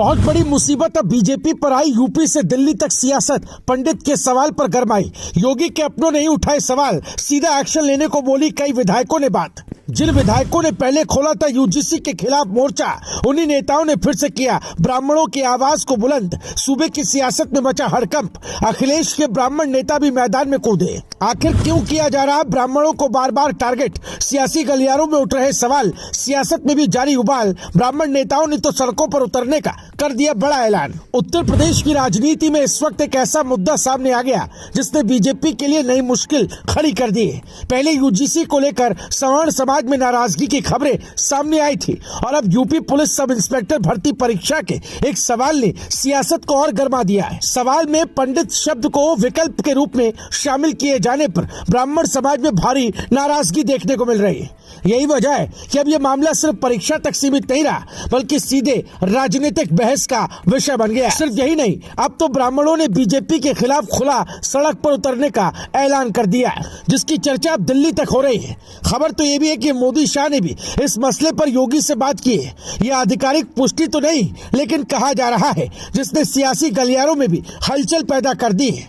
बहुत बड़ी मुसीबत अब बीजेपी पर आई। यूपी से दिल्ली तक सियासत पंडित के सवाल पर गरमाई। योगी के अपनों ने ही उठाए सवाल, सीधा एक्शन लेने को बोली कई विधायकों ने बात। जिन विधायकों ने पहले खोला था यूजीसी के खिलाफ मोर्चा, उन्हीं नेताओं ने फिर से किया ब्राह्मणों की आवाज को बुलंद। सूबे की सियासत में मचा हड़कंप, अखिलेश के ब्राह्मण नेता भी मैदान में कूदे। आखिर क्यों किया जा रहा ब्राह्मणों को बार बार टारगेट? सियासी गलियारों में उठ रहे सवाल, सियासत में भी जारी उबाल। ब्राह्मण नेताओं ने तो सड़कों पर उतरने का कर दिया बड़ा ऐलान। उत्तर प्रदेश की राजनीति में इस वक्त एक ऐसा मुद्दा सामने आ गया जिसने बीजेपी के लिए नई मुश्किल खड़ी कर दी है। पहले यूजीसी को लेकर सवर्ण समाज में नाराजगी की खबरें सामने आई थी और अब यूपी पुलिस सब इंस्पेक्टर भर्ती परीक्षा के एक सवाल ने सियासत को और गर्मा दिया है। सवाल में पंडित शब्द को विकल्प के रूप में शामिल किए जाने पर ब्राह्मण समाज में भारी नाराजगी देखने को मिल रही है। यही वजह है कि अब यह मामला सिर्फ परीक्षा तक सीमित नहीं रहा, बल्कि सीधे राजनीतिक बहस का विषय बन गया। सिर्फ यही नहीं, अब तो ब्राह्मणों ने बीजेपी के खिलाफ खुला सड़क पर उतरने का ऐलान कर दिया है, जिसकी चर्चा अब दिल्ली तक हो रही है। खबर तो ये भी है कि मोदी शाह ने भी इस मसले पर योगी से बात की है। यह आधिकारिक पुष्टि तो नहीं, लेकिन कहा जा रहा है, जिसने सियासी गलियारों में भी हलचल पैदा कर दी है।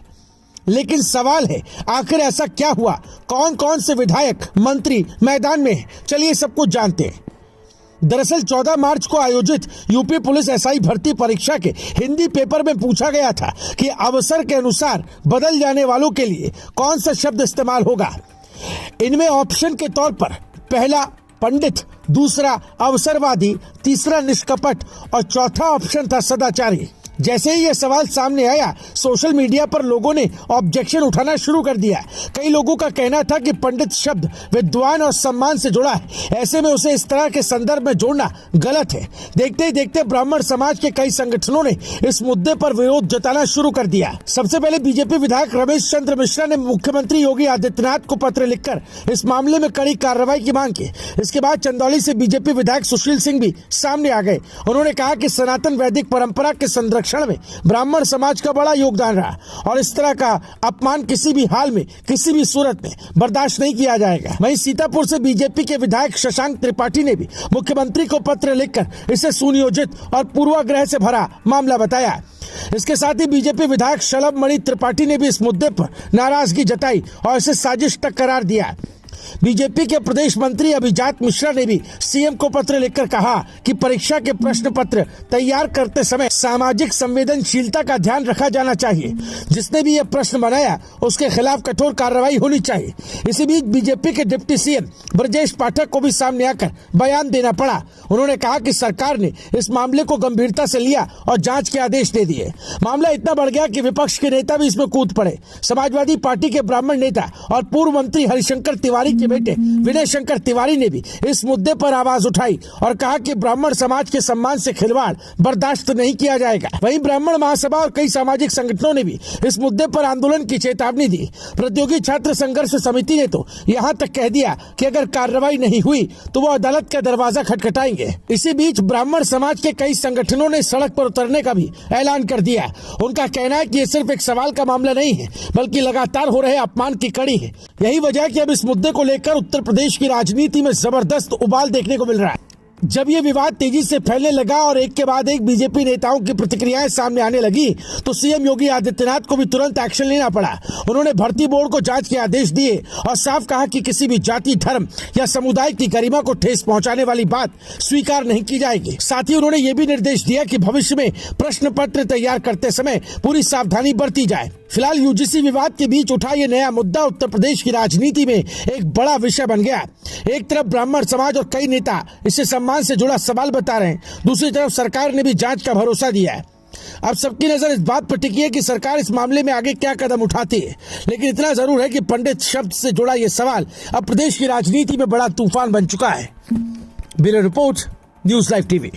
लेकिन सवाल है, आखिर ऐसा क्या हुआ? कौन कौन से विधायक मंत्री मैदान में हैं? चलिए सब कुछ जानते हैं। दरअसल 14 मार्च को आयोजित यूपी पुलिस एसआई भर्ती परीक्षा के हिंदी पेपर में पूछा गया था कि अवसर के अनुसार बदल जाने वालों के लिए कौन सा शब्द इस्तेमाल होगा। इनमें ऑप्शन के तौर पर पहला पंडित, दूसरा अवसरवादी, तीसरा निष्कपट और चौथा ऑप्शन था सदाचारी। जैसे ही यह सवाल सामने आया, सोशल मीडिया पर लोगों ने ऑब्जेक्शन उठाना शुरू कर दिया। कई लोगों का कहना था कि पंडित शब्द विद्वान और सम्मान से जुड़ा है, ऐसे में उसे इस तरह के संदर्भ में जोड़ना गलत है। देखते ही देखते ब्राह्मण समाज के कई संगठनों ने इस मुद्दे पर विरोध जताना शुरू कर दिया। सबसे पहले बीजेपी विधायक रमेश चंद्र मिश्रा ने मुख्यमंत्री योगी आदित्यनाथ को पत्र लिखकर इस मामले में कड़ी कार्रवाई की मांग की। इसके बाद चंदौली से बीजेपी विधायक सुशील सिंह भी सामने आ गए। उन्होंने कहा कि सनातन वैदिक परंपरा के संरक्षण में ब्राह्मण समाज का बड़ा योगदान रहा और इस तरह का अपमान किसी भी हाल में, किसी भी सूरत में बर्दाश्त नहीं किया जाएगा। वहीं सीतापुर से बीजेपी के विधायक शशांक त्रिपाठी ने भी मुख्यमंत्री को पत्र लिखकर इसे सुनियोजित और पूर्वाग्रह से भरा मामला बताया। इसके साथ ही बीजेपी विधायक शलभ मणि त्रिपाठी ने भी इस मुद्दे पर नाराजगी जताई और इसे साजिश तक करार दिया। बीजेपी के प्रदेश मंत्री अभिजात मिश्रा ने भी सीएम को पत्र लिखकर कहा कि परीक्षा के प्रश्न पत्र तैयार करते समय सामाजिक संवेदनशीलता का ध्यान रखा जाना चाहिए। जिसने भी यह प्रश्न बनाया उसके खिलाफ कठोर कार्रवाई होनी चाहिए। इसी बीच बीजेपी के डिप्टी सीएम ब्रजेश पाठक को भी सामने आकर बयान देना पड़ा। उन्होंने कहा कि सरकार ने इस मामले को गंभीरता से लिया और जांच के आदेश दे दिए। मामला इतना बढ़ गया कि विपक्ष के नेता भी इसमें कूद पड़े। समाजवादी पार्टी के ब्राह्मण नेता और पूर्व मंत्री हरिशंकर तिवारी के बेटे विनय शंकर तिवारी ने भी इस मुद्दे पर आवाज उठाई और कहा कि ब्राह्मण समाज के सम्मान से खिलवाड़ बर्दाश्त नहीं किया जाएगा। वहीं ब्राह्मण महासभा और कई सामाजिक संगठनों ने भी इस मुद्दे पर आंदोलन की चेतावनी दी। प्रतियोगी छात्र संघर्ष समिति ने तो यहां तक कह दिया कि अगर कार्रवाई नहीं हुई तो वो अदालत का दरवाजा खटखटाएंगे। इसी बीच ब्राह्मण समाज के कई संगठनों ने सड़क पर उतरने का भी ऐलान कर दिया। उनका कहना है कि ये सिर्फ एक सवाल का मामला नहीं है, बल्कि लगातार हो रहे अपमान की कड़ी है। यही वजह है कि अब इस मुद्दे को लेकर उत्तर प्रदेश की राजनीति में जबरदस्त उबाल देखने को मिल रहा है। जब ये विवाद तेजी से फैलने लगा और एक के बाद एक बीजेपी नेताओं की प्रतिक्रियाएं सामने आने लगी, तो सीएम योगी आदित्यनाथ को भी तुरंत एक्शन लेना पड़ा। उन्होंने भर्ती बोर्ड को जांच के आदेश दिए और साफ कहा कि किसी भी जाति, धर्म या समुदाय की गरिमा को ठेस पहुंचाने वाली बात स्वीकार नहीं की जाएगी। साथ ही उन्होंने ये भी निर्देश दिया कि भविष्य में प्रश्न पत्र तैयार करते समय पूरी सावधानी बरती जाए। फिलहाल यूजीसी विवाद के बीच उठा ये नया मुद्दा उत्तर प्रदेश की राजनीति में एक बड़ा विषय बन गया। एक तरफ ब्राह्मण समाज और कई नेता इसे सम्मान से जुड़ा सवाल बता रहे हैं, दूसरी तरफ सरकार ने भी जांच का भरोसा दिया है। अब सबकी नजर इस बात पर टिकी है कि सरकार इस मामले में आगे क्या कदम उठाती है। लेकिन इतना जरूर है कि पंडित शब्द से जुड़ा ये सवाल अब प्रदेश की राजनीति में बड़ा तूफान बन चुका है। Bureau report, news live TV.